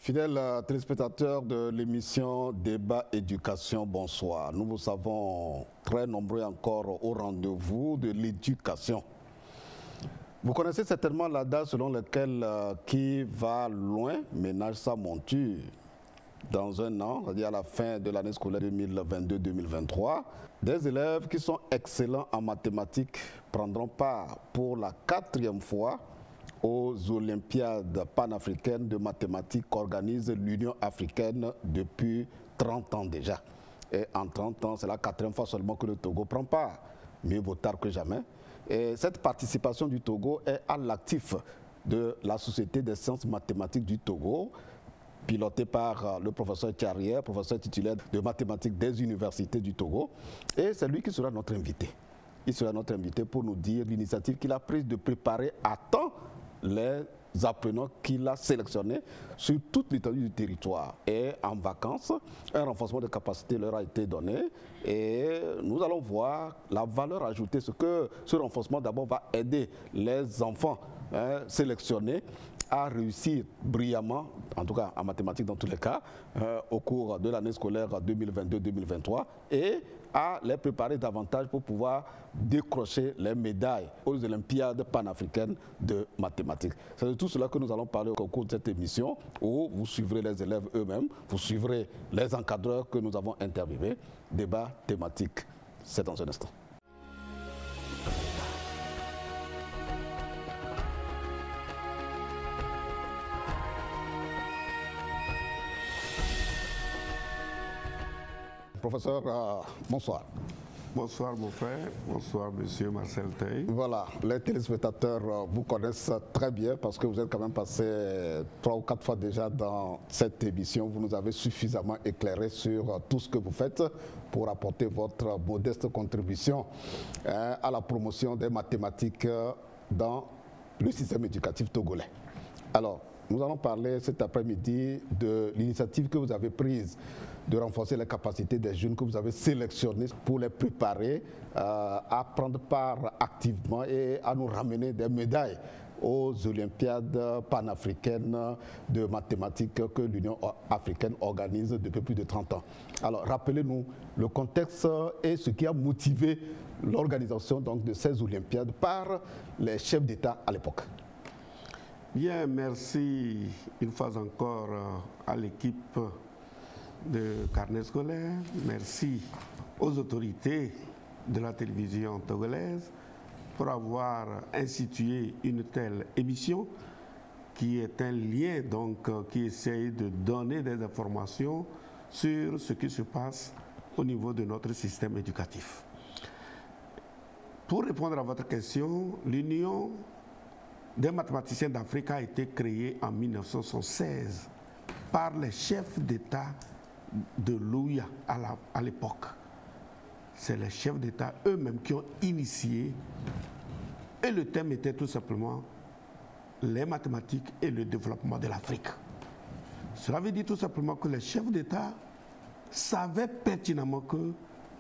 Fidèles téléspectateurs de l'émission Débat Éducation, bonsoir. Nous vous savons très nombreux encore au rendez-vous de l'éducation. Vous connaissez certainement l'adage selon lequel qui va loin ménage sa monture. Dans un an, c'est-à-dire à la fin de l'année scolaire 2022-2023, des élèves qui sont excellents en mathématiques prendront part pour la 4e fois aux Olympiades panafricaines de mathématiques qu'organise l'Union africaine depuis 30 ans déjà. Et en 30 ans, c'est la 4e fois seulement que le Togo prend part. Mieux vaut tard que jamais. Et cette participation du Togo est à l'actif de la Société des sciences mathématiques du Togo, pilotée par le professeur Thiarière, professeur titulaire de mathématiques des universités du Togo. Et c'est lui qui sera notre invité. Il sera notre invité pour nous dire l'initiative qu'il a prise de préparer à temps les apprenants qu'il a sélectionnés sur toute l'étendue du territoire. Et en vacances, un renforcement de capacité leur a été donné et nous allons voir la valeur ajoutée, ce que ce renforcement d'abord va aider les enfants sélectionnés à réussir brillamment, en tout cas en mathématiques dans tous les cas, au cours de l'année scolaire 2022-2023 et à les préparer davantage pour pouvoir décrocher les médailles aux Olympiades panafricaines de mathématiques. C'est de tout cela que nous allons parler au cours de cette émission où vous suivrez les élèves eux-mêmes, vous suivrez les encadreurs que nous avons interviewés. Débat thématique, c'est dans un instant. Professeur, bonsoir. Bonsoir mon frère, bonsoir monsieur Marcel Tey. Voilà, les téléspectateurs vous connaissent très bien parce que vous êtes quand même passé 3 ou 4 fois déjà dans cette émission. Vous nous avez suffisamment éclairé sur tout ce que vous faites pour apporter votre modeste contribution à la promotion des mathématiques dans le système éducatif togolais. Alors, nous allons parler cet après-midi de l'initiative que vous avez prise de renforcer les capacités des jeunes que vous avez sélectionnés pour les préparer à prendre part activement et à nous ramener des médailles aux Olympiades panafricaines de mathématiques que l'Union africaine organise depuis plus de 30 ans. Alors, rappelez-nous le contexte et ce qui a motivé l'organisation de ces Olympiades par les chefs d'État à l'époque. Bien, merci une fois encore à l'équipe de Carnet scolaire. Merci aux autorités de la télévision togolaise pour avoir institué une telle émission qui est un lien qui essaye de donner des informations sur ce qui se passe au niveau de notre système éducatif. Pour répondre à votre question, l'Union des mathématiciens d'Afrique a été créée en 1976 par les chefs d'État de l'OUA à l'époque. C'est les chefs d'État eux-mêmes qui ont initié et le thème était tout simplement les mathématiques et le développement de l'Afrique. Cela veut dire tout simplement que les chefs d'État savaient pertinemment que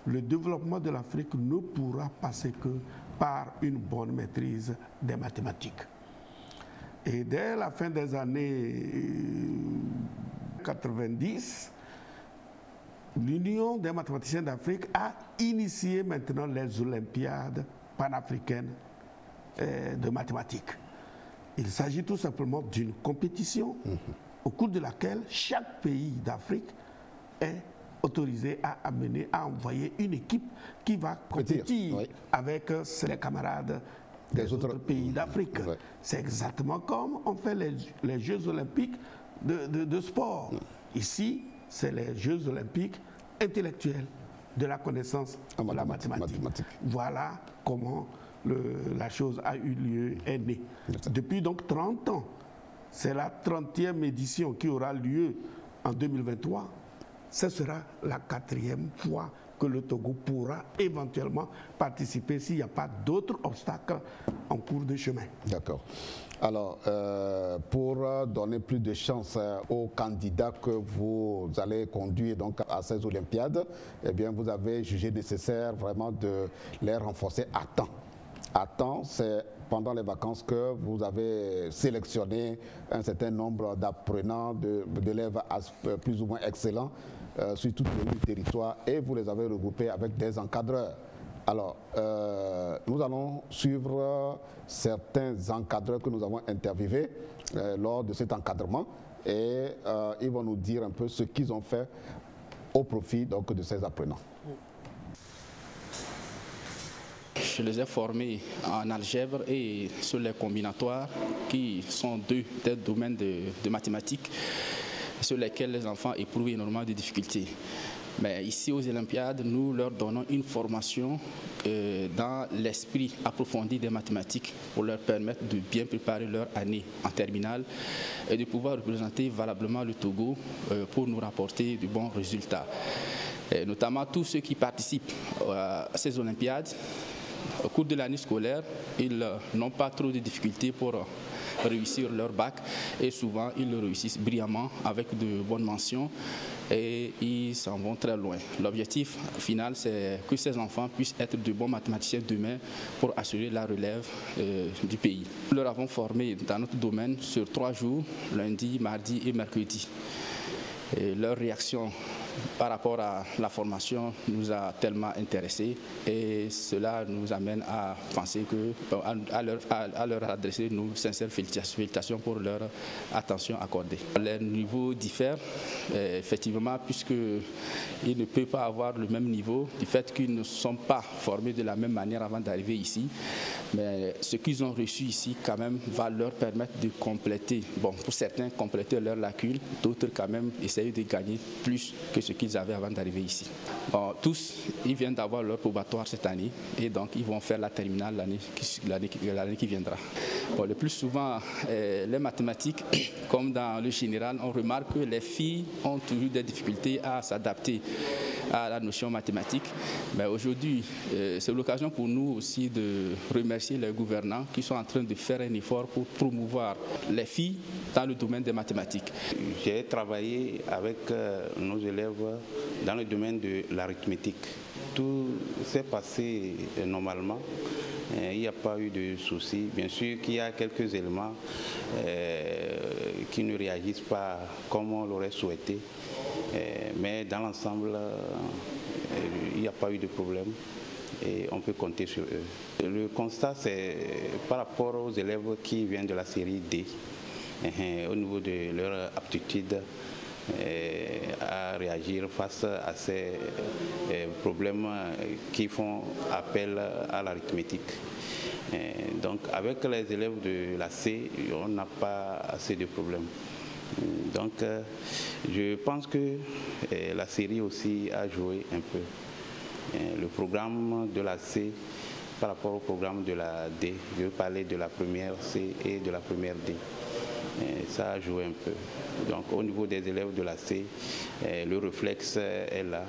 le développement de l'Afrique ne pourra passer que par une bonne maîtrise des mathématiques. Et dès la fin des années 90, l'Union des mathématiciens d'Afrique a initié maintenant les Olympiades panafricaines de mathématiques. Il s'agit tout simplement d'une compétition au cours de laquelle chaque pays d'Afrique est autorisé à envoyer une équipe qui va compétir avec ses camarades des autres pays d'Afrique. C'est exactement comme on fait les Jeux olympiques de sport. Ici, c'est les Jeux olympiques intellectuels de la connaissance de la mathématique. Voilà comment la chose a eu lieu, est née. Depuis donc 30 ans, c'est la 30e édition qui aura lieu en 2023. Ce sera la 4e fois que le Togo pourra éventuellement participer s'il n'y a pas d'autres obstacles en cours de chemin. D'accord. Alors, pour donner plus de chance aux candidats que vous allez conduire donc à ces Olympiades, eh bien, vous avez jugé nécessaire vraiment de les renforcer à temps. À temps, c'est pendant les vacances que vous avez sélectionné un certain nombre d'apprenants, d'élèves plus ou moins excellents sur tout le territoire et vous les avez regroupés avec des encadreurs. Alors, nous allons suivre certains encadreurs que nous avons interviewés lors de cet encadrement et ils vont nous dire un peu ce qu'ils ont fait au profit donc, de ces apprenants. Je les ai formés en algèbre et sur les combinatoires qui sont des domaines de mathématiques sur lesquels les enfants éprouvent énormément de difficultés. Mais ici aux Olympiades, nous leur donnons une formation dans l'esprit approfondi des mathématiques pour leur permettre de bien préparer leur année en terminale et de pouvoir représenter valablement le Togo pour nous rapporter de bons résultats. Et notamment tous ceux qui participent à ces Olympiades, au cours de l'année scolaire, ils n'ont pas trop de difficultés pour réussir leur bac et souvent ils le réussissent brillamment avec de bonnes mentions et ils s'en vont très loin. L'objectif final, c'est que ces enfants puissent être de bons mathématiciens demain pour assurer la relève du pays. Nous leur avons formé dans notre domaine sur 3 jours, lundi, mardi et mercredi. Et leur réaction par rapport à la formation nous a tellement intéressés et cela nous amène à penser à leur adresser nos sincères félicitations pour leur attention accordée. Les niveaux diffèrent effectivement puisqu'ils ne peuvent pas avoir le même niveau du fait qu'ils ne sont pas formés de la même manière avant d'arriver ici. Mais ce qu'ils ont reçu ici quand même va leur permettre de compléter, bon pour certains compléter leurs lacunes, d'autres quand même essayer de gagner plus que ce qu'ils avaient avant d'arriver ici. Bon, tous, ils viennent d'avoir leur probatoire cette année et donc ils vont faire la terminale l'année qui viendra. Bon, le plus souvent, les mathématiques, comme dans le général, on remarque que les filles ont toujours des difficultés à s'adapter à la notion mathématique. Mais aujourd'hui, c'est l'occasion pour nous aussi de remercier les gouvernants qui sont en train de faire un effort pour promouvoir les filles dans le domaine des mathématiques. J'ai travaillé avec nos élèves dans le domaine de l'arithmétique. Tout s'est passé normalement. Il n'y a pas eu de soucis. Bien sûr qu'il y a quelques éléments qui ne réagissent pas comme on l'aurait souhaité. Mais dans l'ensemble, il n'y a pas eu de problème et on peut compter sur eux. Le constat, c'est par rapport aux élèves qui viennent de la série D, au niveau de leur aptitude à réagir face à ces problèmes qui font appel à l'arithmétique. Donc avec les élèves de la C, on n'a pas assez de problèmes. Donc je pense que la série aussi a joué un peu. Le programme de la C par rapport au programme de la D, je veux parler de la première C et de la première D. Ça a joué un peu. Donc au niveau des élèves de la C, le réflexe est là,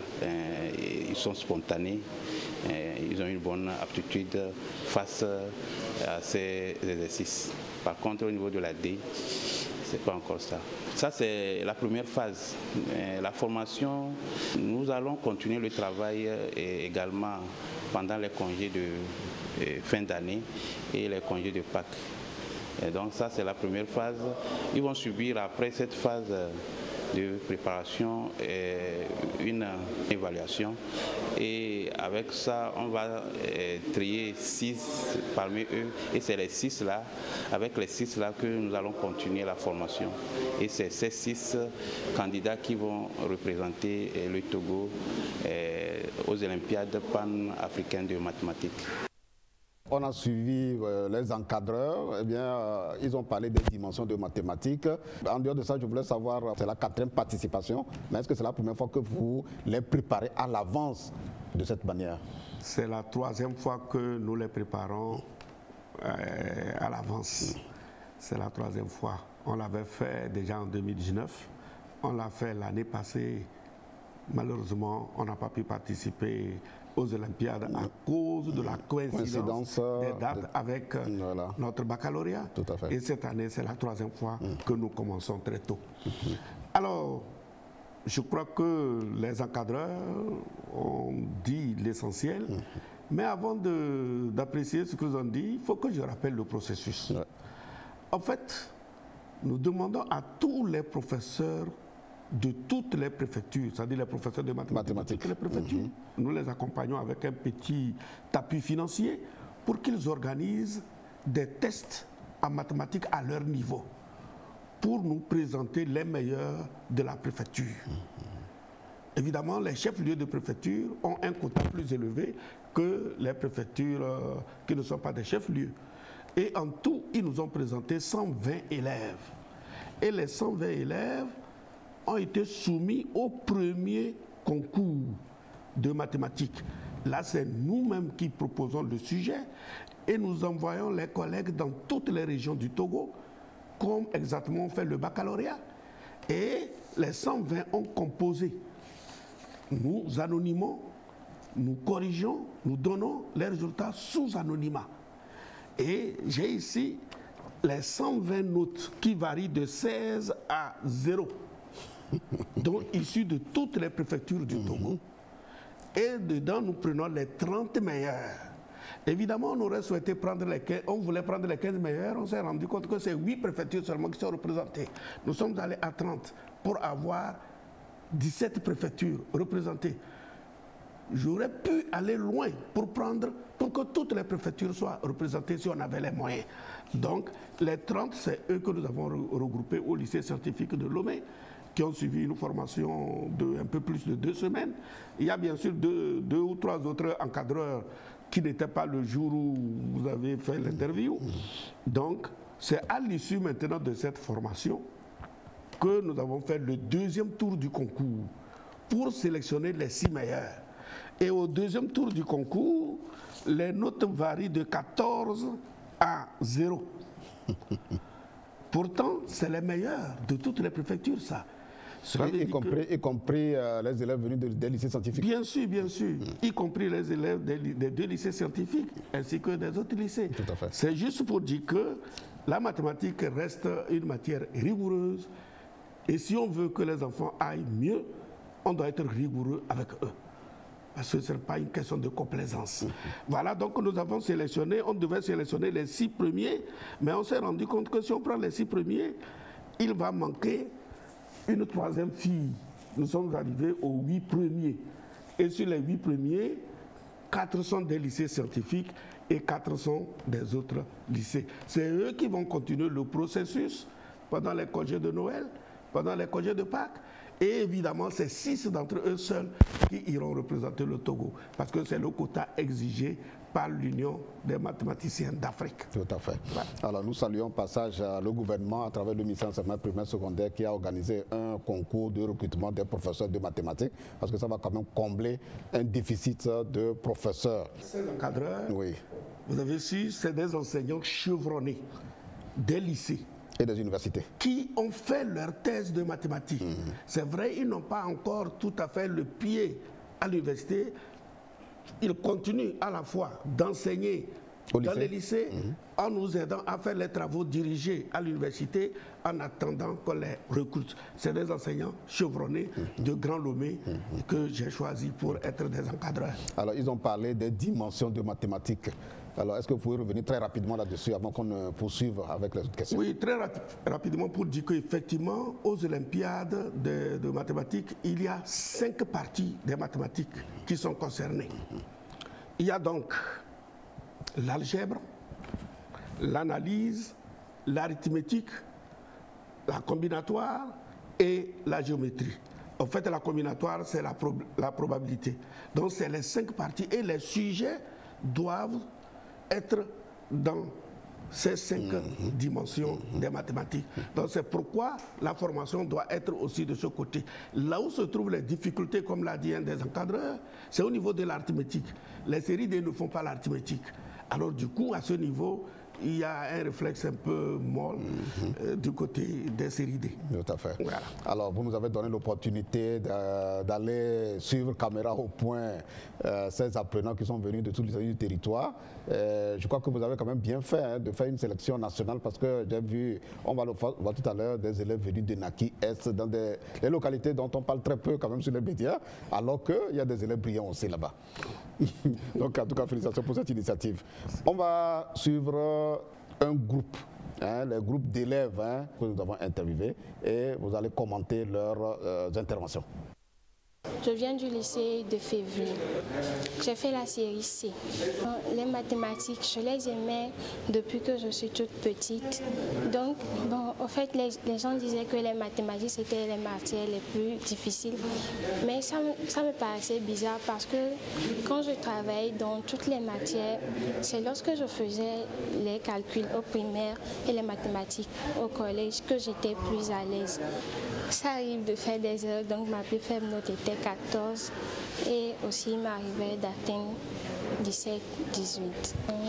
ils sont spontanés, ils ont une bonne aptitude face à ces exercices. Par contre au niveau de la D, c'est pas encore ça. Ça c'est la première phase. La formation, nous allons continuer le travail également pendant les congés de fin d'année et les congés de Pâques. Et donc ça c'est la première phase. Ils vont subir après cette phase de préparation une évaluation et avec ça on va trier 6 parmi eux et c'est les 6 là, avec les 6 là que nous allons continuer la formation et c'est ces 6 candidats qui vont représenter le Togo aux Olympiades pan-africaines de mathématiques. on a suivi les encadreurs, eh bien, ils ont parlé des dimensions de mathématiques. En dehors de ça, je voulais savoir, c'est la 4e participation, mais est-ce que c'est la première fois que vous les préparez à l'avance de cette manière? C'est la 3e fois que nous les préparons à l'avance. C'est la 3e fois. On l'avait fait déjà en 2019. On l'a fait l'année passée. Malheureusement, on n'a pas pu participer aux Olympiades à cause de la coïncidence des dates avec notre baccalauréat. Tout à fait. Et cette année, c'est la 3e fois que nous commençons très tôt. Alors, je crois que les encadreurs ont dit l'essentiel. Mais avant d'apprécier ce qu'ils ont dit, il faut que je rappelle le processus. Ouais. En fait, nous demandons à tous les professeurs de toutes les préfectures, c'est-à-dire les professeurs de mathématiques, toutes les préfectures, nous les accompagnons avec un petit appui financier pour qu'ils organisent des tests en mathématiques à leur niveau, pour nous présenter les meilleurs de la préfecture. Évidemment, les chefs-lieux de préfecture ont un quota plus élevé que les préfectures qui ne sont pas des chefs-lieux. Et en tout, ils nous ont présenté 120 élèves. Et les 120 élèves ont été soumis au premier concours de mathématiques. Là, c'est nous-mêmes qui proposons le sujet et nous envoyons les collègues dans toutes les régions du Togo, comme exactement on fait le baccalauréat. Et les 120 ont composé. Nous anonymons, nous corrigeons, nous donnons les résultats sous anonymat. Et j'ai ici les 120 notes qui varient de 16 à 0, donc issues de toutes les préfectures du Togo. Et dedans, nous prenons les 30 meilleurs. Évidemment, on aurait souhaité prendre les 15, on voulait prendre les 15 meilleurs, on s'est rendu compte que c'est 8 préfectures seulement qui sont représentées. Nous sommes allés à 30 pour avoir 17 préfectures représentées. J'aurais pu aller loin pour que toutes les préfectures soient représentées si on avait les moyens. Donc, les 30, c'est eux que nous avons regroupés au lycée scientifique de Lomé, qui ont suivi une formation de un peu plus de 2 semaines. Il y a bien sûr deux ou trois autres encadreurs qui n'étaient pas le jour où vous avez fait l'interview. Donc, c'est à l'issue maintenant de cette formation que nous avons fait le 2e tour du concours pour sélectionner les 6 meilleurs. Et au 2e tour du concours, les notes varient de 14 à 0. Pourtant, c'est les meilleurs de toutes les préfectures, ça. Y compris les élèves venus des lycées scientifiques. Bien sûr, y compris les élèves des 2 lycées scientifiques ainsi que des autres lycées. Tout à fait. C'est juste pour dire que la mathématique reste une matière rigoureuse et si on veut que les enfants aillent mieux, on doit être rigoureux avec eux. Parce que ce n'est pas une question de complaisance. Voilà, donc nous avons sélectionné, on devait sélectionner les 6 premiers, mais on s'est rendu compte que si on prend les 6 premiers, il va manquer une 3e fille. Nous sommes arrivés aux 8 premiers. Et sur les 8 premiers, 4 sont des lycées scientifiques et 4 sont des autres lycées. C'est eux qui vont continuer le processus pendant les congés de Noël, pendant les congés de Pâques. Et évidemment, c'est 6 d'entre eux seuls qui iront représenter le Togo, parce que c'est le quota exigé par l'Union des mathématiciens d'Afrique. Tout à fait. Voilà. Alors nous saluons au passage le gouvernement à travers le ministère de l'enseignement primaire secondaire qui a organisé un concours de recrutement des professeurs de mathématiques, parce que ça va quand même combler un déficit de professeurs. Ces encadreurs, oui, vous avez su, c'est des enseignants chevronnés des lycées. Et des universités. Qui ont fait leur thèse de mathématiques. C'est vrai, ils n'ont pas encore tout à fait le pied à l'université. Ils continuent à la fois d'enseigner dans les lycées en nous aidant à faire les travaux dirigés à l'université en attendant qu'on les recrute. C'est des enseignants chevronnés de Grand Lomé que j'ai choisi pour être des encadreurs. Alors, ils ont parlé des dimensions de mathématiques. Alors, est-ce que vous pouvez revenir très rapidement là-dessus avant qu'on ne poursuive avec les autres questions? Oui, très rapidement pour dire qu'effectivement, aux Olympiades de mathématiques, il y a 5 parties des mathématiques qui sont concernées. Il y a donc l'algèbre, l'analyse, l'arithmétique, la combinatoire et la géométrie. En fait, la combinatoire, c'est la probabilité. Donc, c'est les 5 parties et les sujets doivent être dans ces 5 dimensions des mathématiques. Donc c'est pourquoi la formation doit être aussi de ce côté. Là où se trouvent les difficultés, comme l'a dit un des encadreurs, c'est au niveau de l'arithmétique. Les séries D ne font pas l'arithmétique. Alors du coup, à ce niveau, il y a un réflexe un peu molle du côté des séries D. Tout à fait. Voilà. Alors, vous nous avez donné l'opportunité d'aller suivre caméra au point ces apprenants qui sont venus de tous les du territoire. Je crois que vous avez quand même bien fait de faire une sélection nationale parce que j'ai vu, on va le voir tout à l'heure, des élèves venus de Naki-Est dans des localités dont on parle très peu quand même sur les médias, alors qu'il y a des élèves brillants aussi là-bas. Donc, en tout cas, félicitations pour cette initiative. On va suivre un groupe, les groupes d'élèves que nous avons interviewés, et vous allez commenter leurs interventions. Je viens du lycée de février. J'ai fait la série C. Les mathématiques, je les aimais depuis que je suis toute petite. Donc, bon, en fait, les gens disaient que les mathématiques, c'était les matières les plus difficiles. Mais ça me paraissait bizarre parce que quand je travaille dans toutes les matières, c'est lorsque je faisais les calculs au primaire et les mathématiques au collège que j'étais plus à l'aise. Ça arrive de faire des erreurs, donc ma plus faible note était 14 et aussi il m'arrivait d'atteindre 17, 18.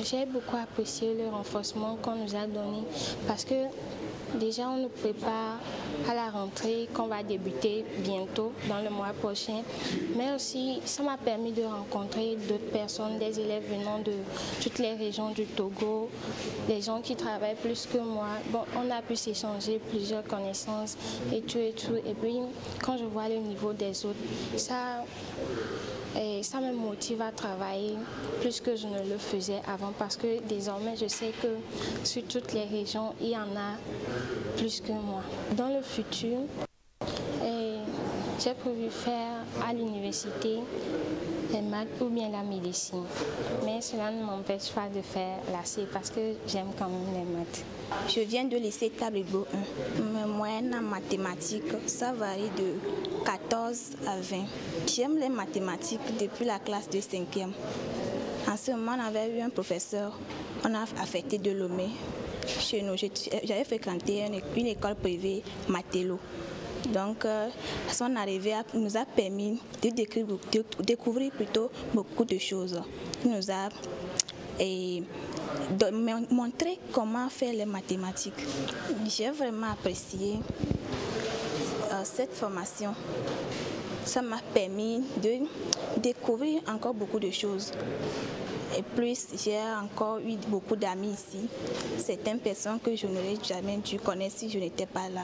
J'ai beaucoup apprécié le renforcement qu'on nous a donné parce que déjà on nous prépare à la rentrée qu'on va débuter bientôt dans le mois prochain, mais aussi ça m'a permis de rencontrer d'autres personnes, des élèves venant de toutes les régions du Togo, des gens qui travaillent plus que moi. Bon, on a pu s'échanger plusieurs connaissances et tout. Et puis quand je vois le niveau des autres, ça me motive à travailler plus que je ne le faisais avant parce que désormais je sais que sur toutes les régions, il y en a plus que moi. Dans le futur, j'ai prévu faire à l'université les maths ou bien la médecine. Mais cela ne m'empêche pas de faire la C parce que j'aime quand même les maths. Je viens de lycée Tablebo 1. Mes moyennes en mathématiques, ça varie de 14 à 20. J'aime les mathématiques depuis la classe de 5e. En ce moment, on avait eu un professeur, on a affecté de Lomé. Chez nous, j'avais fréquenté une école privée, Matélo. Donc, son arrivée nous a permis de découvrir plutôt beaucoup de choses. Il nous a montré comment faire les mathématiques. J'ai vraiment apprécié cette formation. Ça m'a permis de découvrir encore beaucoup de choses. Et plus, j'ai encore eu beaucoup d'amis ici. Certaines personnes que je n'aurais jamais dû connaître si je n'étais pas là.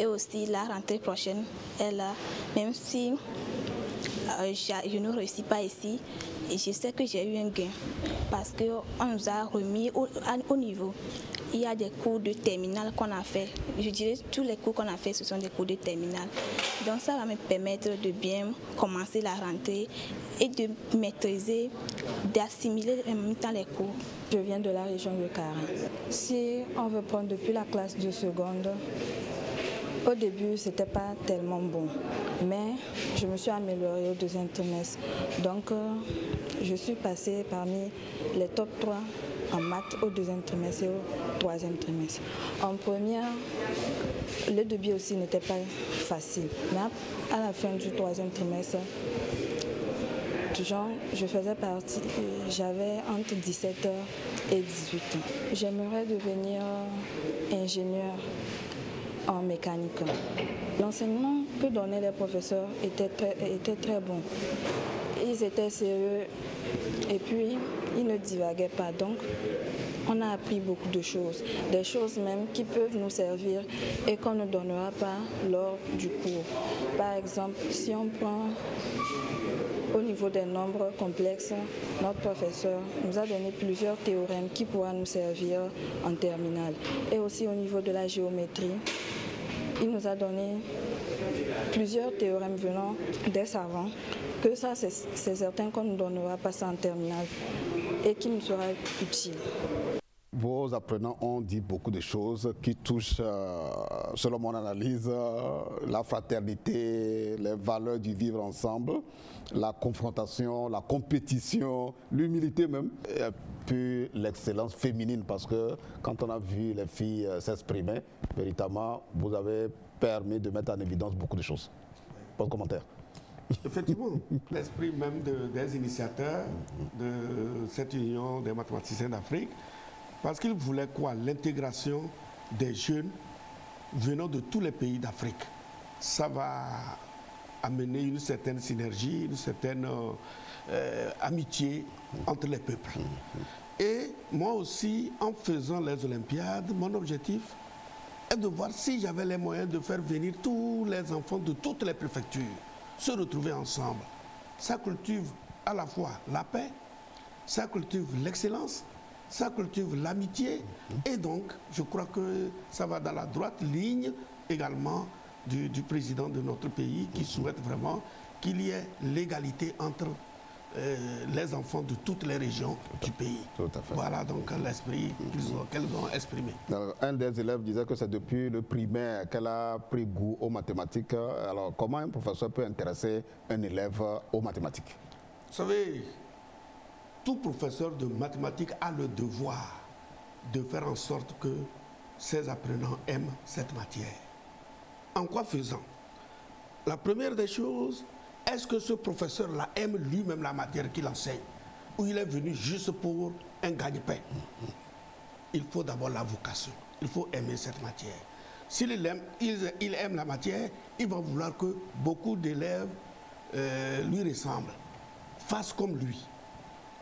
Et aussi, la rentrée prochaine est là. Même si je ne réussis pas ici, et je sais que j'ai eu un gain. Parce qu'on nous a remis au niveau. Il y a des cours de terminale qu'on a fait. Je dirais que tous les cours qu'on a fait, ce sont des cours de terminale. Donc ça va me permettre de bien commencer la rentrée et de maîtriser, d'assimiler en même temps les cours. Je viens de la région de Karen. Si on veut prendre depuis la classe de seconde, au début, ce n'était pas tellement bon, mais je me suis améliorée au deuxième trimestre. Donc, je suis passée parmi les top 3 en maths au deuxième trimestre et au troisième trimestre. En première, le début aussi n'était pas facile, mais à la fin du troisième trimestre, je faisais partie, j'avais entre 17 et 18 ans. J'aimerais devenir ingénieur en mécanique. L'enseignement que donnaient les professeurs était très bon. Ils étaient sérieux et puis ils ne divaguaient pas. Donc, on a appris beaucoup de choses, des choses même qui peuvent nous servir et qu'on ne donnera pas lors du cours. Par exemple, si on prend au niveau des nombres complexes, notre professeur nous a donné plusieurs théorèmes qui pourront nous servir en terminale. Et aussi au niveau de la géométrie, il nous a donné plusieurs théorèmes venant des savants, que ça c'est certain qu'on ne donnera pas ça en terminale et qui nous sera utile. vos apprenants ont dit beaucoup de choses qui touchent, selon mon analyse, la fraternité, les valeurs du vivre ensemble, la confrontation, la compétition, l'humilité même, et puis l'excellence féminine, parce que quand on a vu les filles s'exprimer, véritablement, vous avez permis de mettre en évidence beaucoup de choses. Bon commentaire. Effectivement, l'esprit même des initiateurs de cette union des mathématiciens d'Afrique, parce qu'ils voulaient quoi? L'intégration des jeunes venant de tous les pays d'Afrique. Ça va amener une certaine synergie, une certaine amitié entre les peuples. Et moi aussi, en faisant les Olympiades, mon objectif est de voir si j'avais les moyens de faire venir tous les enfants de toutes les préfectures se retrouver ensemble. Ça cultive à la fois la paix, ça cultive l'excellence, ça cultive l'amitié, et donc je crois que ça va dans la droite ligne également du président de notre pays qui souhaite vraiment qu'il y ait l'égalité entre les enfants de toutes les régions du pays. Tout à fait. Voilà donc l'esprit qu'elles ont exprimé. Alors, un des élèves disait que c'est depuis le primaire qu'elle a pris goût aux mathématiques. Alors, comment un professeur peut intéresser un élève aux mathématiques? Vous savez, tout professeur de mathématiques a le devoir de faire en sorte que ses apprenants aiment cette matière. En quoi faisant? La première des choses, est-ce que ce professeur-là aime lui-même la matière qu'il enseigne, ou il est venu juste pour un gagne-pain? Il faut d'abord la vocation, il faut aimer cette matière. S'il il aime la matière, il va vouloir que beaucoup d'élèves lui ressemblent, fassent comme lui.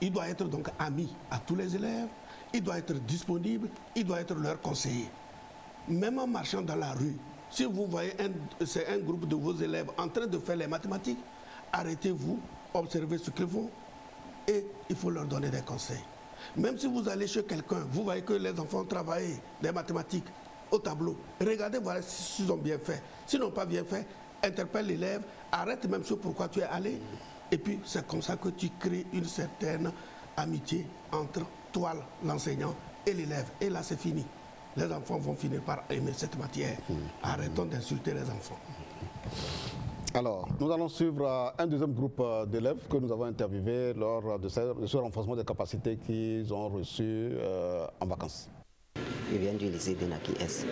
Il doit être donc ami à tous les élèves, il doit être disponible, il doit être leur conseiller. Même en marchant dans la rue, si vous voyez c'est un groupe de vos élèves en train de faire les mathématiques, arrêtez-vous, observez ce qu'ils font et il faut leur donner des conseils. Même si vous allez chez quelqu'un, vous voyez que les enfants travaillent des mathématiques au tableau, regardez voir s'ils ont bien fait. S'ils n'ont pas bien fait, interpelle l'élève, arrête même ce pourquoi tu es allé. Et puis c'est comme ça que tu crées une certaine amitié entre toi, l'enseignant, et l'élève. Et là c'est fini. Les enfants vont finir par aimer cette matière. Arrêtons d'insulter les enfants. Alors, nous allons suivre un deuxième groupe d'élèves que nous avons interviewé lors de ce renforcement des capacités qu'ils ont reçu en vacances. Je viens du lycée de Naki S.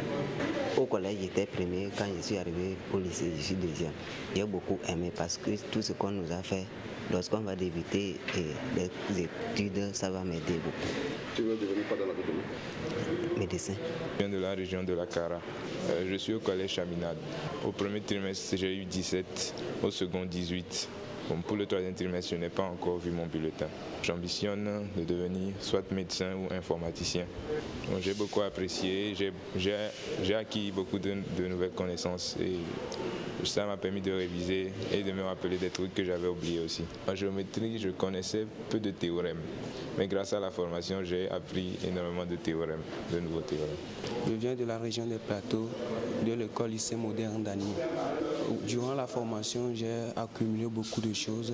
Au collège, j'étais premier. Quand je suis arrivé au lycée, je suis deuxième. J'ai beaucoup aimé parce que tout ce qu'on nous a fait, lorsqu'on va débuter les études, ça va m'aider beaucoup. Tu veux devenir quoi dans la vie demain? Médecin. Je viens de la région de la Kara. Je suis au collège Chaminade. Au premier trimestre, j'ai eu 17, au second 18. Bon, pour le troisième trimestre, je n'ai pas encore vu mon bulletin. J'ambitionne de devenir soit médecin ou informaticien. Bon, j'ai beaucoup apprécié, j'ai acquis beaucoup de nouvelles connaissances et ça m'a permis de réviser et de me rappeler des trucs que j'avais oubliés aussi. En géométrie, je connaissais peu de théorèmes, mais grâce à la formation, j'ai appris énormément de théorèmes, de nouveaux théorèmes. Je viens de la région des Plateaux, de l'école lycée moderne d'Ani. Durant la formation, j'ai accumulé beaucoup de choses,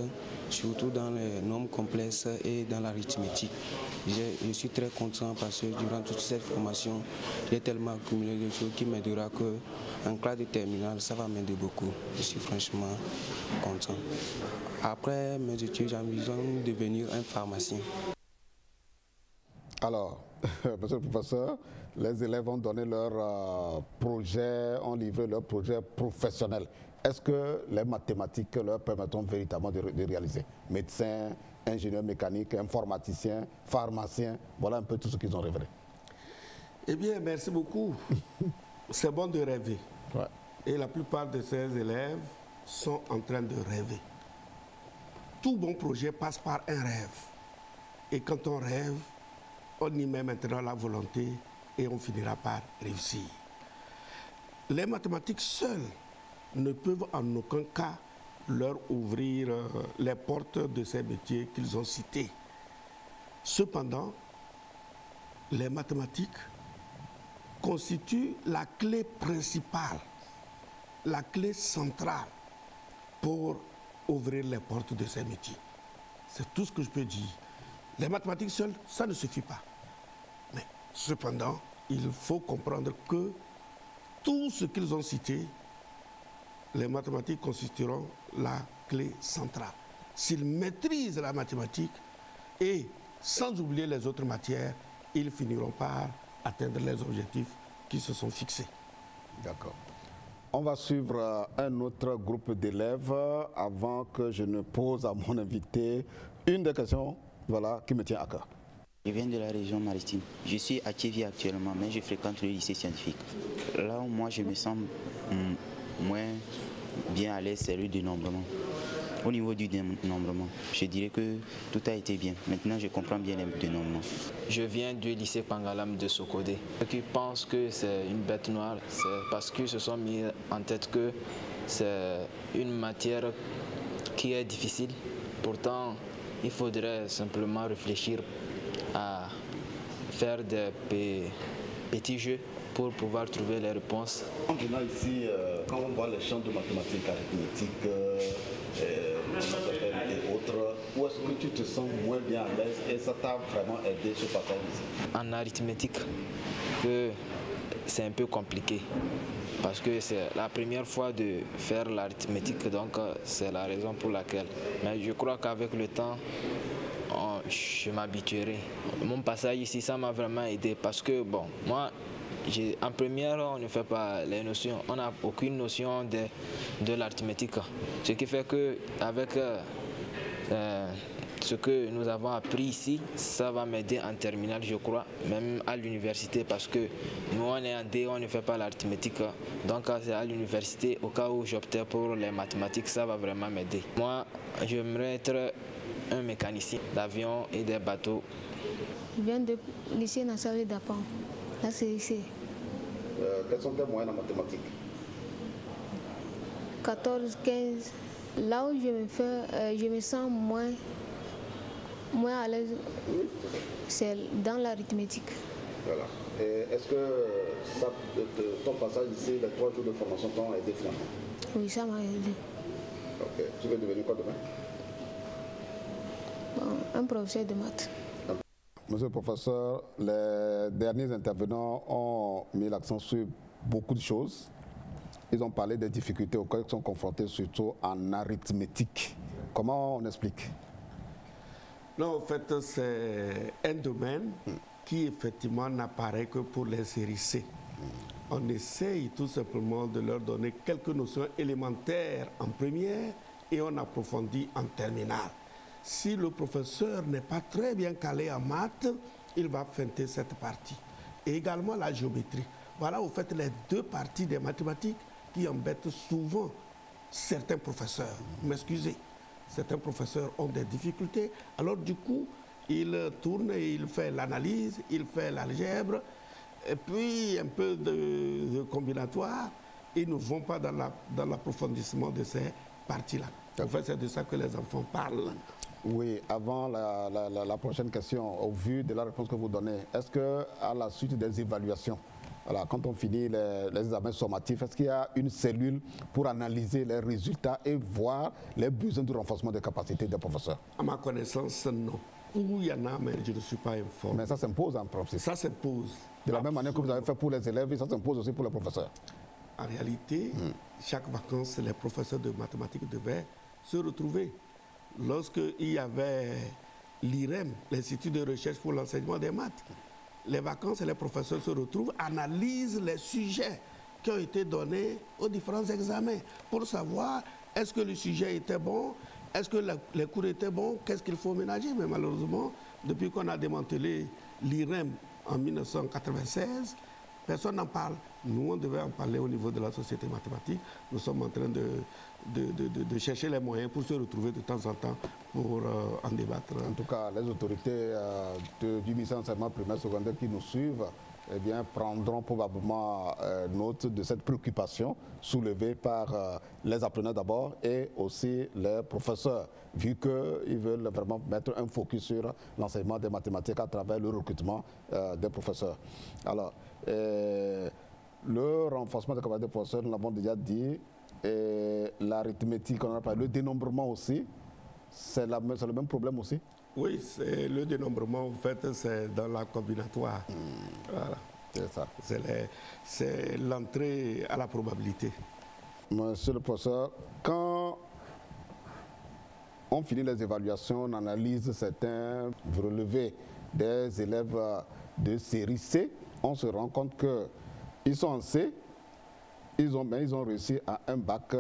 surtout dans les nombres complexes et dans l'arithmétique. Je suis très content parce que durant toute cette formation, j'ai tellement accumulé de choses qui m'aidera qu'en classe de terminale, ça va m'aider beaucoup. Je suis franchement content. Après mes études, j'envisage de devenir un pharmacien. Alors, monsieur le professeur, les élèves ont donné leur projet, ont livré leur projet professionnel. Est-ce que les mathématiques leur permettront véritablement de réaliser? Médecin, ingénieur mécanique, informaticien, pharmacien, voilà un peu tout ce qu'ils ont rêvé. Eh bien, merci beaucoup. C'est bon de rêver. Ouais. Et la plupart de ces élèves sont en train de rêver. Tout bon projet passe par un rêve. Et quand on rêve, on y met maintenant la volonté et on finira par réussir. Les mathématiques seules ne peuvent en aucun cas leur ouvrir les portes de ces métiers qu'ils ont cités. Cependant, les mathématiques constituent la clé principale, la clé centrale pour ouvrir les portes de ces métiers. C'est tout ce que je peux dire. Les mathématiques seules, ça ne suffit pas. Mais Cependant, il faut comprendre que tout ce qu'ils ont cité, les mathématiques constitueront la clé centrale. S'ils maîtrisent la mathématique et sans oublier les autres matières, ils finiront par atteindre les objectifs qui se sont fixés. D'accord. On va suivre un autre groupe d'élèves avant que je ne pose à mon invité une des questions qui me tient à cœur. Je viens de la région maritime. Je suis à Thiéviers actuellement, mais je fréquente le lycée scientifique. Là où moi je me sens moins bien à l'aise, c'est le dénombrement. Au niveau du dénombrement, je dirais que tout a été bien. Maintenant, je comprends bien les dénombrements. Je viens du lycée Pangalam de Sokodé. Ceux qui pensent que c'est une bête noire, c'est parce qu'ils se sont mis en tête que c'est une matière qui est difficile. Pourtant, il faudrait simplement réfléchir à faire des petits jeux pour pouvoir trouver les réponses. En venant ici, quand on voit les champs de mathématiques, arithmétique, et autres, où est-ce que tu te sens moins bien à l'aise et ça t'a vraiment aidé ce passage ici? En arithmétique, c'est un peu compliqué parce que c'est la première fois de faire l'arithmétique, donc c'est la raison pour laquelle. Mais je crois qu'avec le temps, je m'habituerai. Mon passage ici, ça m'a vraiment aidé parce que, bon, moi, en première, on ne fait pas les notions, on n'a aucune notion de l'arithmétique. Ce qui fait qu'avec ce que nous avons appris ici, ça va m'aider en terminale, je crois, même à l'université, parce que nous, on est en D, on ne fait pas l'arithmétique. Donc, c'est à l'université, au cas où j'optais pour les mathématiques, ça va vraiment m'aider. Moi, j'aimerais être un mécanicien d'avions et des bateaux. Je viens du lycée national d'Apan. Là, c'est ici. Quels sont tes moyens en mathématiques? 14, 15. Là où je me sens moins à l'aise, c'est dans l'arithmétique. Voilà. Est-ce que ton passage ici, les 3 jours de formation t'ont aidé finalement? Oui, ça m'a aidé. Ok. Tu veux devenir quoi demain? Bon, un professeur de maths. Monsieur le professeur, les derniers intervenants ont mis l'accent sur beaucoup de choses. Ils ont parlé des difficultés auxquelles ils sont confrontés, surtout en arithmétique. Comment on explique? Non, en fait, c'est un domaine qui effectivement n'apparaît que pour les séries C. On essaye tout simplement de leur donner quelques notions élémentaires en première et on approfondit en terminale. Si le professeur n'est pas très bien calé en maths, il va feinter cette partie. Et également la géométrie. Voilà, au fait, les 2 parties des mathématiques qui embêtent souvent certains professeurs. M'excusez, certains professeurs ont des difficultés. Alors du coup, il tourne et il fait l'analyse, il fait l'algèbre, et puis un peu de combinatoire. Ils ne vont pas dans l'approfondissement de ces parties-là. En fait, c'est de ça que les enfants parlent. Oui, avant la prochaine question, au vu de la réponse que vous donnez, est-ce qu'à la suite des évaluations, voilà, quand on finit les examens sommatifs, est-ce qu'il y a une cellule pour analyser les résultats et voir les besoins de renforcement des capacités des professeurs? À ma connaissance, non. Où il y en a, mais je ne suis pas informé. Mais ça s'impose en principe. Ça s'impose. De la même manière que vous avez fait pour les élèves, ça s'impose aussi pour les professeurs. En réalité, chaque vacances, les professeurs de mathématiques devaient se retrouver. Lorsqu'il y avait l'IREM, l'Institut de recherche pour l'enseignement des maths, les vacances, les professeurs se retrouvent, analysent les sujets qui ont été donnés aux différents examens pour savoir est-ce que le sujet était bon, est-ce que les cours étaient bons, qu'est-ce qu'il faut ménager. Mais malheureusement, depuis qu'on a démantelé l'IREM en 1996, personne n'en parle. Nous, on devait en parler au niveau de la société mathématique. Nous sommes en train de chercher les moyens pour se retrouver de temps en temps pour en débattre. En tout cas, les autorités du ministère de l'enseignement primaire et secondaire qui nous suivent eh bien, prendront probablement note de cette préoccupation soulevée par les apprenants d'abord et aussi les professeurs, vu qu'ils veulent vraiment mettre un focus sur l'enseignement des mathématiques à travers le recrutement des professeurs. Alors, le renforcement des capacités des professeurs, nous l'avons déjà dit, l'arithmétique, on en a parlé, le dénombrement aussi, c'est le même problème aussi? Oui, le dénombrement, en fait, c'est dans la combinatoire. Voilà. C'est ça. C'est l'entrée à la probabilité. Monsieur le professeur, quand on finit les évaluations, on analyse certains relevés des élèves de série C, on se rend compte qu'ils sont en C, ils ont réussi à un bac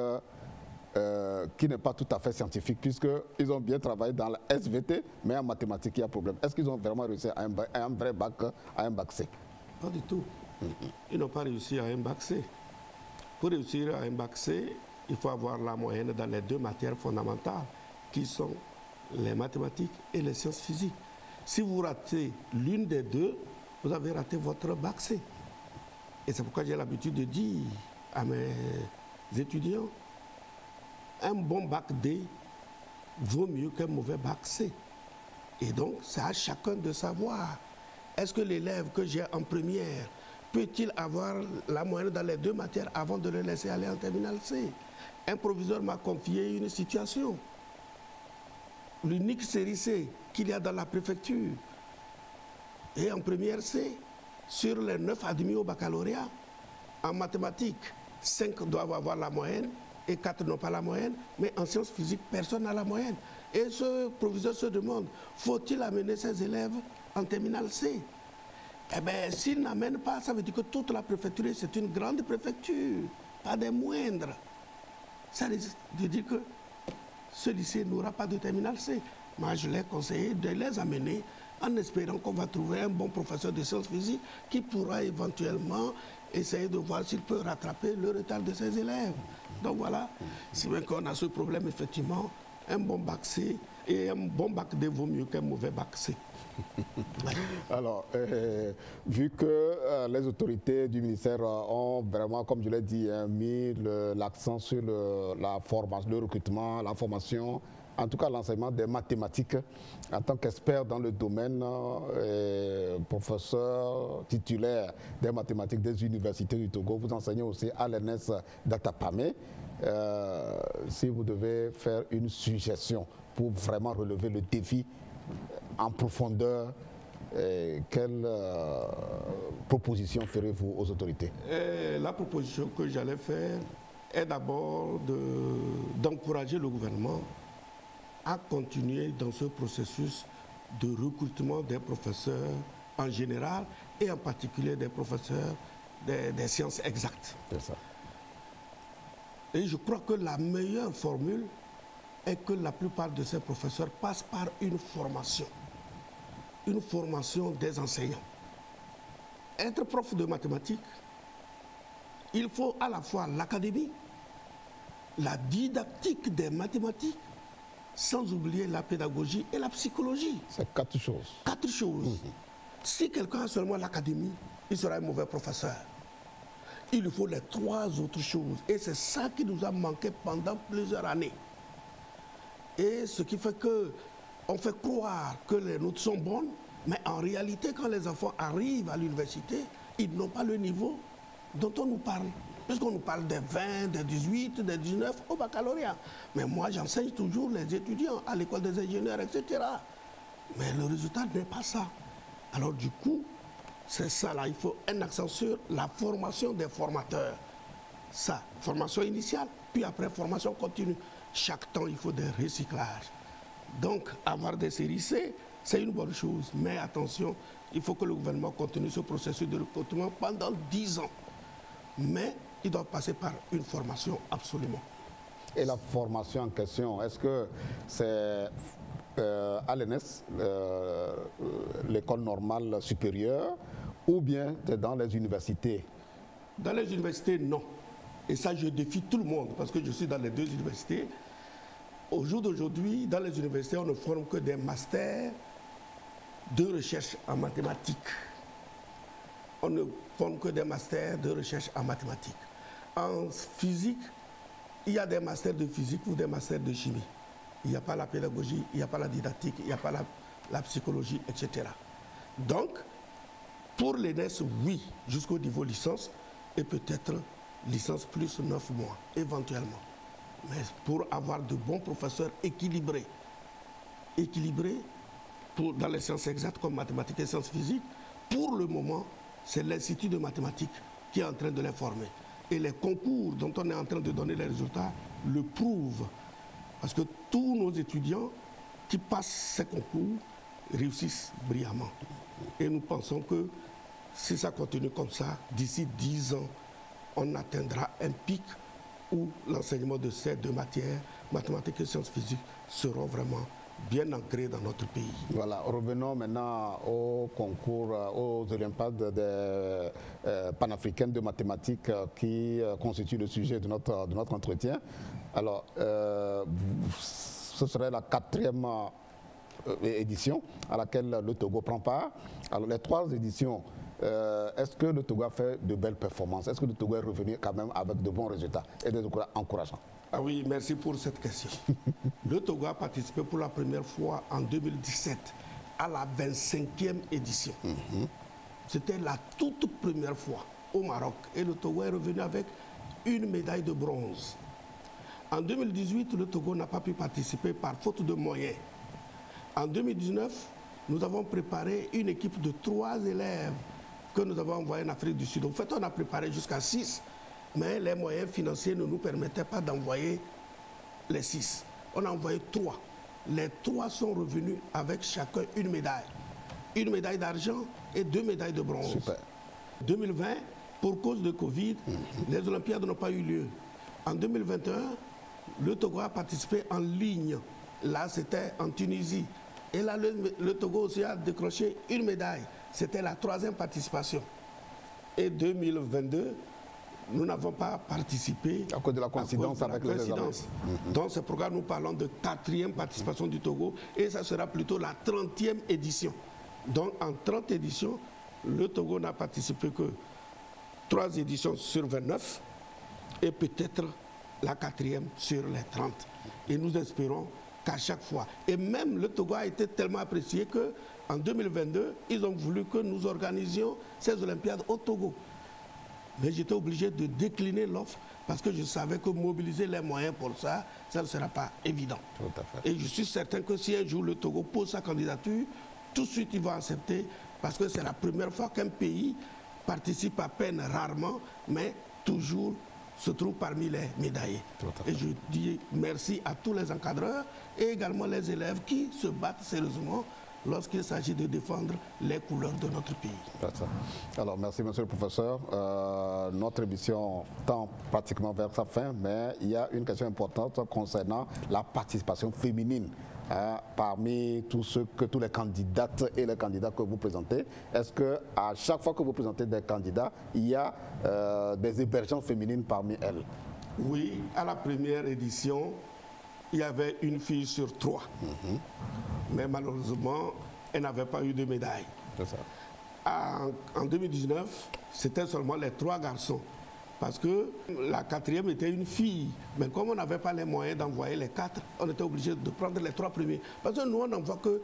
qui n'est pas tout à fait scientifique, puisqu'ils ont bien travaillé dans la SVT, mais en mathématiques, il y a problème. Est-ce qu'ils ont vraiment réussi à un vrai bac, à un bac C? Pas du tout. Ils n'ont pas réussi à un bac C. Pour réussir à un bac C, il faut avoir la moyenne dans les deux matières fondamentales, qui sont les mathématiques et les sciences physiques. Si vous ratez l'une des deux, vous avez raté votre bac C. Et c'est pourquoi j'ai l'habitude de dire à mes étudiants, un bon bac D vaut mieux qu'un mauvais bac C. Et donc, c'est à chacun de savoir, est-ce que l'élève que j'ai en première peut-il avoir la moyenne dans les deux matières avant de le laisser aller en terminale C? Un proviseur m'a confié une situation. L'unique série C qu'il y a dans la préfecture est en première C. Sur les 9 admis au baccalauréat, en mathématiques, 5 doivent avoir la moyenne et 4 n'ont pas la moyenne, mais en sciences physiques, personne n'a la moyenne. Et ce proviseur se demande, faut-il amener ses élèves en terminale C? Eh bien, s'il n'amène pas, ça veut dire que toute la préfecture, c'est une grande préfecture, pas des moindres. Ça veut dire que ce lycée n'aura pas de terminale C. Moi, je l'ai conseillé de les amener en espérant qu'on va trouver un bon professeur de sciences physiques qui pourra éventuellement essayer de voir s'il peut rattraper le retard de ses élèves. Donc voilà, c'est vrai qu'on a ce problème, effectivement, un bon bac C et un bon bac D vaut mieux qu'un mauvais bac C. Alors, vu que les autorités du ministère ont vraiment, comme je l'ai dit, mis l'accent sur la formation, le recrutement, la formation, en tout cas l'enseignement des mathématiques, en tant qu'expert dans le domaine, professeur titulaire des mathématiques des universités du Togo, vous enseignez aussi à l'ENS d'Atapamé. Si vous devez faire une suggestion pour vraiment relever le défi en profondeur, quelle proposition ferez-vous aux autorités? La proposition que j'allais faire est d'abord d'encourager le gouvernement à continuer dans ce processus de recrutement des professeurs en général et en particulier des professeurs des sciences exactes. C'est ça. Et je crois que la meilleure formule est que la plupart de ces professeurs passent par une formation des enseignants. Être prof de mathématiques, il faut à la fois l'académie, la didactique des mathématiques, sans oublier la pédagogie et la psychologie. C'est 4 choses. 4 choses. Si quelqu'un a seulement l'académie, il sera un mauvais professeur. Il lui faut les 3 autres choses. Et c'est ça qui nous a manqué pendant plusieurs années. Et ce qui fait qu'on fait croire que les notes sont bonnes, mais en réalité, quand les enfants arrivent à l'université, ils n'ont pas le niveau dont on nous parle. Puisqu'on nous parle des 20, des 18, des 19 au baccalauréat. Mais moi, j'enseigne toujours les étudiants à l'école des ingénieurs, etc. Mais le résultat n'est pas ça. Alors du coup, c'est ça là, il faut un accent sur la formation des formateurs. Ça, formation initiale, puis après formation continue. Chaque temps, il faut des recyclages. Donc, avoir des séries C, c'est une bonne chose. Mais attention, il faut que le gouvernement continue ce processus de recrutement pendant 10 ans. Mais ils doivent passer par une formation absolument. Et la formation en question, est-ce que c'est à l'ENS, l'école normale supérieure, ou bien dans les universités? Dans les universités, non. Et ça, je défie tout le monde, parce que je suis dans les 2 universités. Au jour d'aujourd'hui, dans les universités, on ne forme que des masters de recherche en mathématiques. On ne forme que des masters de recherche en mathématiques. En physique, il y a des masters de physique ou des masters de chimie. Il n'y a pas la pédagogie, il n'y a pas la didactique, il n'y a pas la psychologie, etc. Donc, pour l'ENS, oui, jusqu'au niveau licence, et peut-être licence plus 9 mois, éventuellement. Mais pour avoir de bons professeurs équilibrés, dans les sciences exactes comme mathématiques et sciences physiques, pour le moment, c'est l'Institut de mathématiques qui est en train de les former. Et les concours dont on est en train de donner les résultats le prouvent. Parce que tous nos étudiants qui passent ces concours réussissent brillamment. Et nous pensons que si ça continue comme ça, d'ici 10 ans, on atteindra un pic où l'enseignement de ces deux matières, mathématiques et sciences physiques, seront vraiment bien ancrés dans notre pays. Voilà, revenons maintenant au concours, aux Olympiades panafricaines de mathématiques qui constituent le sujet de notre entretien. Alors, ce serait la 4e édition à laquelle le Togo prend part. Alors, les 3 éditions, est-ce que le Togo a fait de belles performances? Est-ce que le Togo est revenu quand même avec de bons résultats et des résultats encourageants? Ah oui, merci pour cette question. Le Togo a participé pour la première fois en 2017 à la 25e édition. C'était la toute première fois au Maroc et le Togo est revenu avec une médaille de bronze. En 2018, le Togo n'a pas pu participer par faute de moyens. En 2019, nous avons préparé une équipe de 3 élèves que nous avons envoyés en Afrique du Sud. En fait, on a préparé jusqu'à 6. Mais les moyens financiers ne nous permettaient pas d'envoyer les 6. On a envoyé 3. Les 3 sont revenus avec chacun une médaille. Une médaille d'argent et 2 médailles de bronze. Super. 2020, pour cause de Covid, les Olympiades n'ont pas eu lieu. En 2021, le Togo a participé en ligne. Là, c'était en Tunisie. Et là, le Togo aussi a décroché une médaille. C'était la 3e participation. Et 2022, nous n'avons pas participé à cause de la coïncidence avec les examens. Donc c'est pourquoi nous parlons de 4e participation du Togo et ça sera plutôt la 30e édition. Donc en 30 éditions, le Togo n'a participé que 3 éditions sur 29 et peut-être la 4e sur les 30. Et nous espérons qu'à chaque fois, et même le Togo a été tellement apprécié qu'en 2022, ils ont voulu que nous organisions ces Olympiades au Togo. Mais j'étais obligé de décliner l'offre parce que je savais que mobiliser les moyens pour ça, ça ne sera pas évident. Tout à fait. Et je suis certain que si un jour le Togo pose sa candidature, tout de suite il va accepter parce que c'est la première fois qu'un pays participe à peine rarement, mais toujours se trouve parmi les médaillés. Et je dis merci à tous les encadreurs et également les élèves qui se battent sérieusement lorsqu'il s'agit de défendre les couleurs de notre pays. Alors, merci, monsieur le professeur. Notre émission tend pratiquement vers sa fin, mais il y a une question importante concernant la participation féminine. Parmi tous les candidates et les candidats que vous présentez, est-ce qu'à chaque fois que vous présentez des candidats, il y a des hébergences féminines parmi elles? Oui, à la première édition, il y avait une fille sur 3. Mais malheureusement, elle n'avait pas eu de médaille. En 2019, c'était seulement les 3 garçons. Parce que la 4e était une fille. Mais comme on n'avait pas les moyens d'envoyer les 4, on était obligé de prendre les 3 premiers. Parce que nous, on n'envoie que...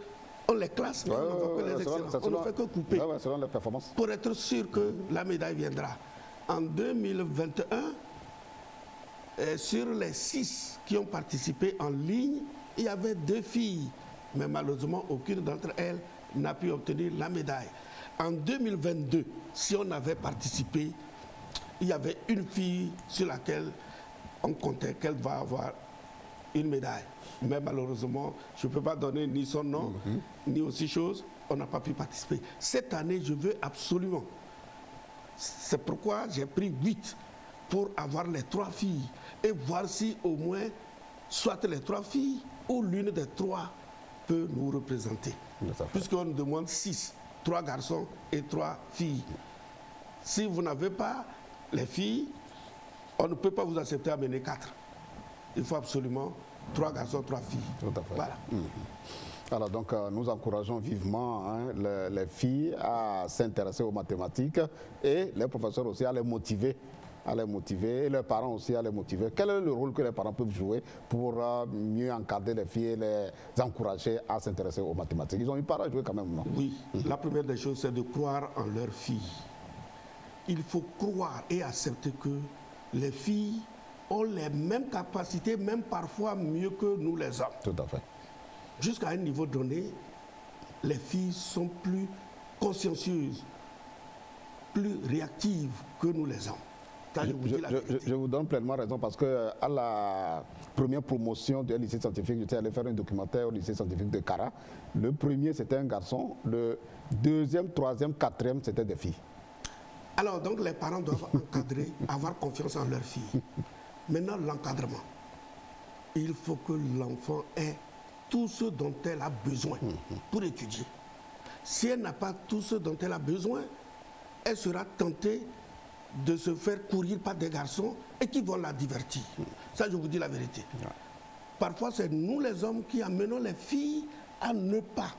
On les classe, mais on n'envoie que les excellents. On ne fait que couper. Selon les performances. Pour être sûr que la médaille viendra. En 2021, sur les 6 qui ont participé en ligne, il y avait 2 filles. Mais malheureusement, aucune d'entre elles n'a pu obtenir la médaille. En 2022, si on avait participé, il y avait une fille sur laquelle on comptait qu'elle va avoir une médaille. Mais malheureusement, je ne peux pas donner ni son nom, ni aussi chose, on n'a pas pu participer. Cette année, je veux absolument. C'est pourquoi j'ai pris 8 pour avoir les 3 filles et voir si au moins, soit les 3 filles ou l'une des 3 peut nous représenter. Puisqu'on nous demande 6, 3 garçons et 3 filles. Si vous n'avez pas les filles, on ne peut pas vous accepter à mener 4. Il faut absolument 3 garçons, 3 filles. Tout à fait. Voilà. Alors donc nous encourageons vivement les filles à s'intéresser aux mathématiques et les professeurs aussi à les motiver, et les parents aussi à les motiver. Quel est le rôle que les parents peuvent jouer pour mieux encadrer les filles et les encourager à s'intéresser aux mathématiques? Ils ont une part à jouer quand même, non? Oui, la première des choses, c'est de croire en leurs filles. Il faut croire et accepter que les filles ont les mêmes capacités, même parfois mieux que nous les hommes. Tout à fait. Jusqu'à un niveau donné, les filles sont plus consciencieuses, plus réactives que nous les hommes. Je vous donne pleinement raison parce que à la première promotion du lycée scientifique, j'étais allé faire un documentaire au lycée scientifique de Kara. Le premier, c'était un garçon. Le deuxième, troisième, quatrième, c'était des filles. Alors, donc, les parents doivent encadrer, avoir confiance en leurs filles. Maintenant, l'encadrement. Il faut que l'enfant ait tout ce dont elle a besoin pour étudier. Si elle n'a pas tout ce dont elle a besoin, elle sera tentée de se faire courir par des garçons et qui vont la divertir. Ça, je vous dis la vérité. Parfois, c'est nous les hommes qui amenons les filles à ne pas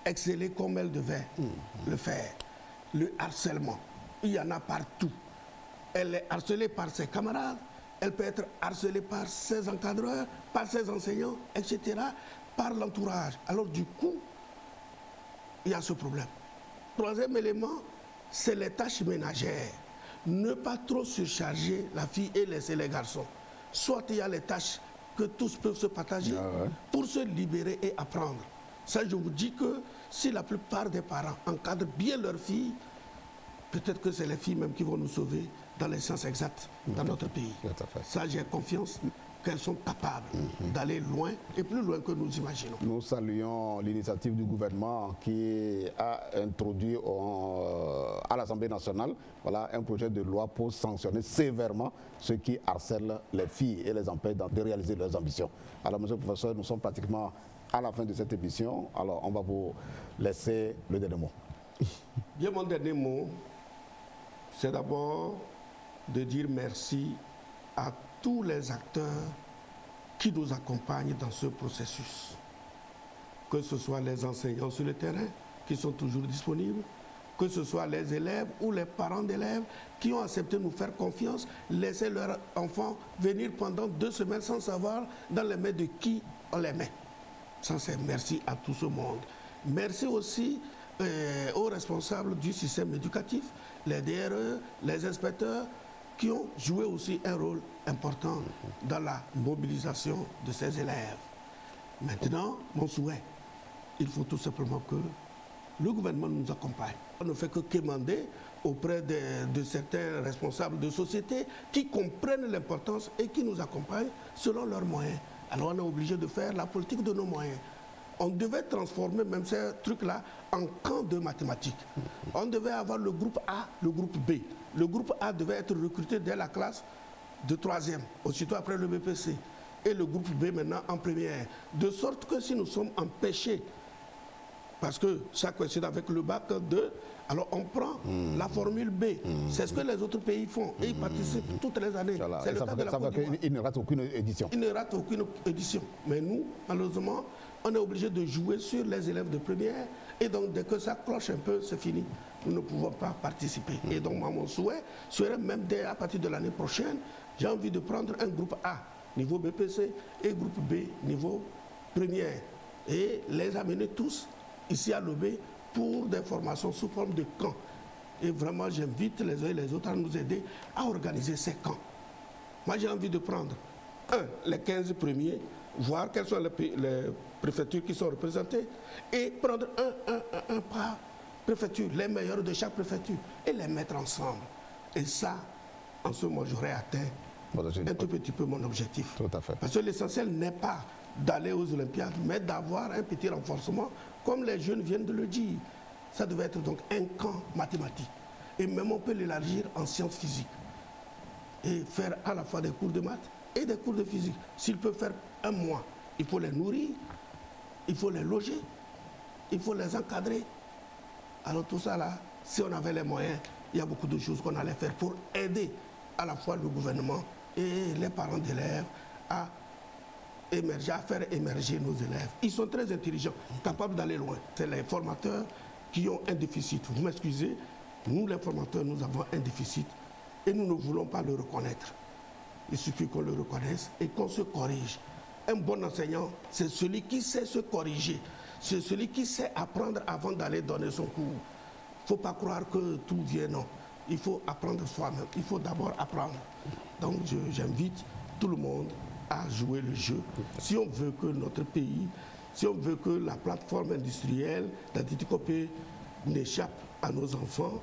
exceller comme elles devaient le faire. Le harcèlement, il y en a partout. Elle est harcelée par ses camarades, elle peut être harcelée par ses encadreurs, par ses enseignants, etc., par l'entourage. Alors du coup, il y a ce problème. Troisième élément, c'est les tâches ménagères. Ne pas trop surcharger la fille et laisser les garçons. Soit il y a les tâches que tous peuvent se partager pour se libérer et apprendre. Ça, je vous dis que si la plupart des parents encadrent bien leurs filles, peut-être que c'est les filles même qui vont nous sauver dans les sciences exactes dans notre pays. Ça, j'ai confiance qu'elles sont capables d'aller loin et plus loin que nous imaginons. Nous saluons l'initiative du gouvernement qui a introduit à l'Assemblée nationale un projet de loi pour sanctionner sévèrement ceux qui harcèlent les filles et les empêchent de réaliser leurs ambitions. Alors, monsieur le professeur, nous sommes pratiquement à la fin de cette émission. Alors, on va vous laisser le dernier mot. Bien, mon dernier mot, c'est d'abord de dire merci à tous les acteurs qui nous accompagnent dans ce processus. Que ce soit les enseignants sur le terrain qui sont toujours disponibles, que ce soit les élèves ou les parents d'élèves qui ont accepté de nous faire confiance, laisser leurs enfants venir pendant 2 semaines sans savoir dans les mains de qui on les met. Ça, c'est merci à tout ce monde. Merci aussi aux responsables du système éducatif, les DRE, les inspecteurs, qui ont joué aussi un rôle important dans la mobilisation de ces élèves. Maintenant, mon souhait, il faut tout simplement que le gouvernement nous accompagne. On ne fait que quémander auprès de certains responsables de société qui comprennent l'importance et qui nous accompagnent selon leurs moyens. Alors on est obligé de faire la politique de nos moyens. On devait transformer même ces trucs-là en camp de mathématiques. On devait avoir le groupe A, le groupe B. Le groupe A devait être recruté dès la classe de 3e, aussitôt après le BPC. Et le groupe B maintenant en première. De sorte que si nous sommes empêchés, parce que ça coïncide avec le bac 2, alors on prend la formule B. C'est ce que les autres pays font. Et ils participent toutes les années. C'est le cas de la Côte d'Ivoire. Il ne rate aucune édition. Il ne rate aucune édition. Mais nous, malheureusement, on est obligé de jouer sur les élèves de première. Et donc, dès que ça cloche un peu, c'est fini. Nous ne pouvons pas participer. Et donc, moi, mon souhait serait même dès à partir de l'année prochaine, j'ai envie de prendre un groupe A, niveau BPC, et groupe B, niveau première. Et les amener tous ici à l'OB pour des formations sous forme de camps. Et vraiment, j'invite les uns et les autres à nous aider à organiser ces camps. Moi, j'ai envie de prendre, les 15 premiers, voir quelles sont les préfectures qui sont représentées, et prendre un par préfecture, les meilleurs de chaque préfecture, et les mettre ensemble. Et ça, en ce moment, j'aurais atteint un tout petit peu mon objectif. Tout à fait. Parce que l'essentiel n'est pas d'aller aux Olympiades, mais d'avoir un petit renforcement, comme les jeunes viennent de le dire. Ça devait être donc un camp mathématique. Et même on peut l'élargir en sciences physiques. Et faire à la fois des cours de maths et des cours de physique. S'ils peuvent faire un mois, il faut les nourrir, il faut les loger, il faut les encadrer. Alors tout ça là, si on avait les moyens, il y a beaucoup de choses qu'on allait faire pour aider à la fois le gouvernement et les parents d'élèves à émerger, à faire émerger nos élèves. Ils sont très intelligents, capables d'aller loin. C'est les formateurs qui ont un déficit. Vous m'excusez, nous les formateurs, nous avons un déficit et nous ne voulons pas le reconnaître. Il suffit qu'on le reconnaisse et qu'on se corrige. Un bon enseignant, c'est celui qui sait se corriger. C'est celui qui sait apprendre avant d'aller donner son cours. Il ne faut pas croire que tout vient, non. Il faut apprendre soi-même. Il faut d'abord apprendre. Donc j'invite tout le monde à jouer le jeu. Si on veut que notre pays si on veut que la plateforme industrielle d'Atitikopé n'échappe à nos enfants,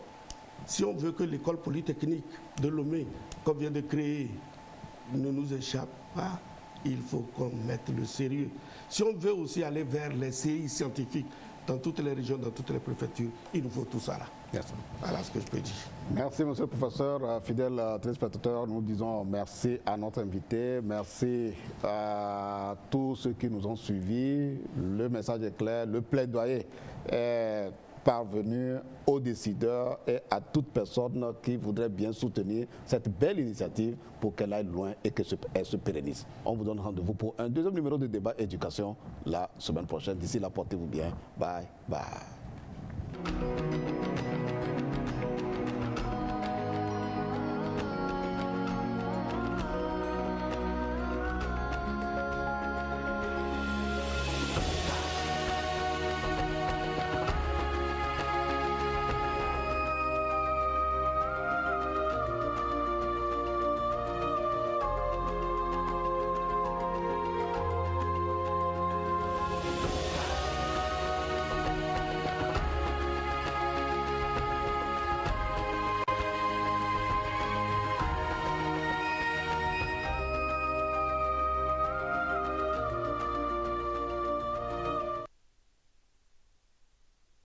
si on veut que l'école polytechnique de Lomé, qu'on vient de créer, ne nous échappe pas, il faut qu'on mette le sérieux. Si on veut aussi aller vers les CI scientifiques dans toutes les régions, dans toutes les préfectures, il nous faut tout ça là. Merci. Voilà ce que je peux dire. Merci, monsieur le professeur. Fidèles téléspectateurs, nous disons merci à notre invité, merci à tous ceux qui nous ont suivis. Le message est clair, le plaidoyer est parvenu aux décideurs et à toute personne qui voudrait bien soutenir cette belle initiative pour qu'elle aille loin et qu'elle se pérennise. On vous donne rendez-vous pour un deuxième numéro de débat éducation la semaine prochaine. D'ici là, portez-vous bien. Bye, bye.